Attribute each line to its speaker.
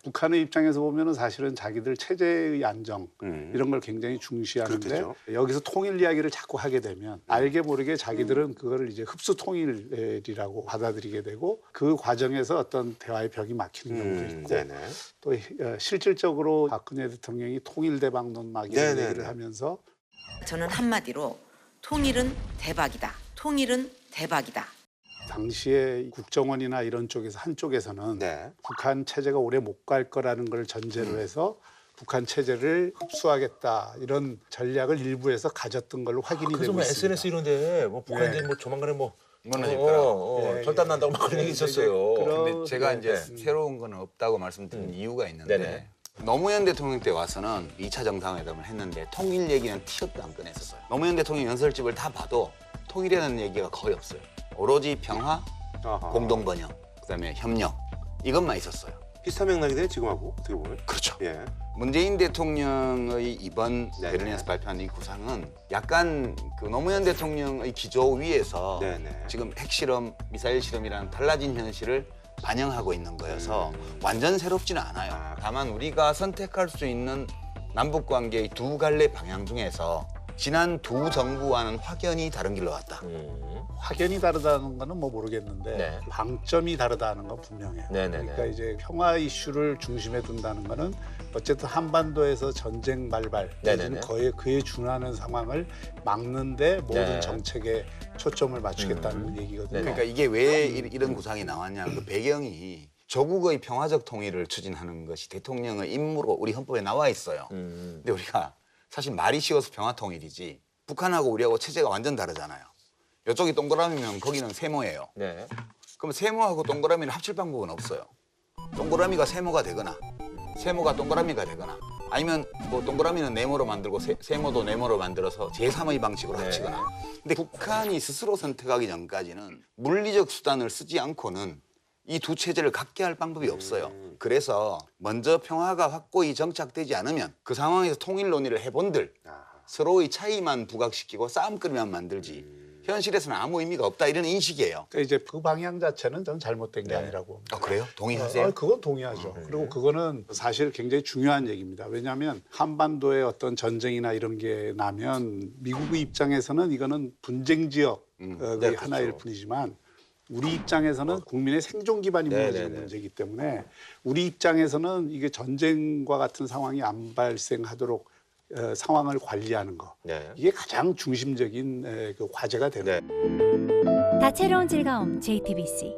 Speaker 1: 북한의 입장에서 보면은 사실은 자기들 체제의 안정 이런 걸 굉장히 중시하는데
Speaker 2: 그렇겠죠.
Speaker 1: 여기서 통일 이야기를 자꾸 하게 되면 알게 모르게 자기들은 그거를 이제 흡수 통일이라고 받아들이게 되고 그 과정에서 어떤 대화의 벽이 막히는 경우도 있고
Speaker 2: 네네.
Speaker 1: 또 실질적으로 박근혜 대통령이 통일 대박론 막 이런
Speaker 2: 네네네.
Speaker 1: 얘기를 하면서
Speaker 3: 저는 한마디로 통일은 대박이다. 통일은 대박이다.
Speaker 1: 당시에 국정원이나 이런 쪽에서 한쪽에서는
Speaker 2: 네.
Speaker 1: 북한 체제가 오래 못 갈 거라는 걸 전제로 해서 북한 체제를 흡수하겠다 이런 전략을 일부에서 가졌던 걸로 확인이
Speaker 4: 그래서
Speaker 1: 되고
Speaker 4: 뭐
Speaker 1: 있습니다.
Speaker 4: SNS 이런데 뭐 북한이
Speaker 1: 예.
Speaker 4: 뭐 조만간에 뭐
Speaker 5: 무너질
Speaker 4: 절단 난다고 막 그런 얘기 있었어요.
Speaker 5: 근데 제가
Speaker 1: 네,
Speaker 5: 이제 새로운 건 없다고 말씀드린 이유가 있는데
Speaker 4: 네네.
Speaker 5: 노무현 대통령 때 와서는 2차 정상회담을 했는데 통일 얘기는 티격도 안 꺼냈었어요. 노무현 대통령 연설집을 다 봐도 통일이라는 얘기가 거의 없어요. 오로지 평화,
Speaker 2: 아하.
Speaker 5: 공동 번영, 그다음에 협력 이것만 있었어요.
Speaker 2: 비슷한 맥락이네요, 지금하고 어떻게 보면.
Speaker 5: 그렇죠.
Speaker 2: 예.
Speaker 5: 문재인 대통령의 이번
Speaker 2: 네네.
Speaker 5: 베를린에서 발표한 이 구상은 약간 그 노무현 대통령의 기조 위에서
Speaker 2: 네네.
Speaker 5: 지금 핵실험, 미사일 실험이라는 달라진 현실을 반영하고 있는 거여서 완전 새롭지는 않아요.
Speaker 2: 아.
Speaker 5: 다만 우리가 선택할 수 있는 남북 관계의 두 갈래 방향 중에서 지난 두 정부와는 확연히 다른 길로 갔다.
Speaker 1: 확연히 다르다는 거는 뭐 모르겠는데
Speaker 4: 네.
Speaker 1: 방점이 다르다는 건 분명해요.
Speaker 4: 네네네.
Speaker 1: 그러니까 이제 평화 이슈를 중심에 둔다는 거는 어쨌든 한반도에서 전쟁 발발
Speaker 4: 네네네.
Speaker 1: 내지는 거의 그에 준하는 상황을 막는데 모든
Speaker 4: 네.
Speaker 1: 정책에 초점을 맞추겠다는 얘기거든요.
Speaker 5: 그러니까 이게 왜 이런 구상이 나왔냐 그 배경이 조국의 평화적 통일을 추진하는 것이 대통령의 임무로 우리 헌법에 나와 있어요. 근데 우리가 사실 말이 쉬워서 평화 통일이지 북한하고 우리하고 체제가 완전 다르잖아요. 이쪽이 동그라미면 거기는 세모예요.
Speaker 4: 네.
Speaker 5: 그럼 세모하고 동그라미를 합칠 방법은 없어요. 동그라미가 세모가 되거나 세모가 동그라미가 되거나 아니면 뭐 동그라미는 네모로 만들고 세모도 네모로 만들어서 제3의 방식으로 합치거나. 근데 북한이 스스로 선택하기 전까지는 물리적 수단을 쓰지 않고는 이 두 체제를 갖게 할 방법이 없어요. 그래서 먼저 평화가 확고히 정착되지 않으면 그 상황에서 통일 논의를 해본들 서로의 차이만 부각시키고 싸움거리만 만들지 현실에서는 아무 의미가 없다 이런 인식이에요.
Speaker 1: 그러니까 이제 그 방향 자체는 저는 잘못된 게 아니라고 봅니다.
Speaker 5: 아 그래요? 동의하세요?
Speaker 1: 그건 동의하죠. 그리고 그거는 사실 굉장히 중요한 얘기입니다. 왜냐하면 한반도에 어떤 전쟁이나 이런 게 나면 미국의 입장에서는 이거는 분쟁 지역의
Speaker 4: 네,
Speaker 1: 하나일
Speaker 4: 그렇죠.
Speaker 1: 뿐이지만 우리 입장에서는 국민의 생존 기반이
Speaker 4: 네네네.
Speaker 1: 무너지는 문제이기 때문에 우리 입장에서는 이게 전쟁과 같은 상황이 안 발생하도록 상황을 관리하는 거
Speaker 4: 네.
Speaker 1: 이게 가장 중심적인 그 과제가 되는 거예요.
Speaker 6: 다채로운 즐거움 JTBC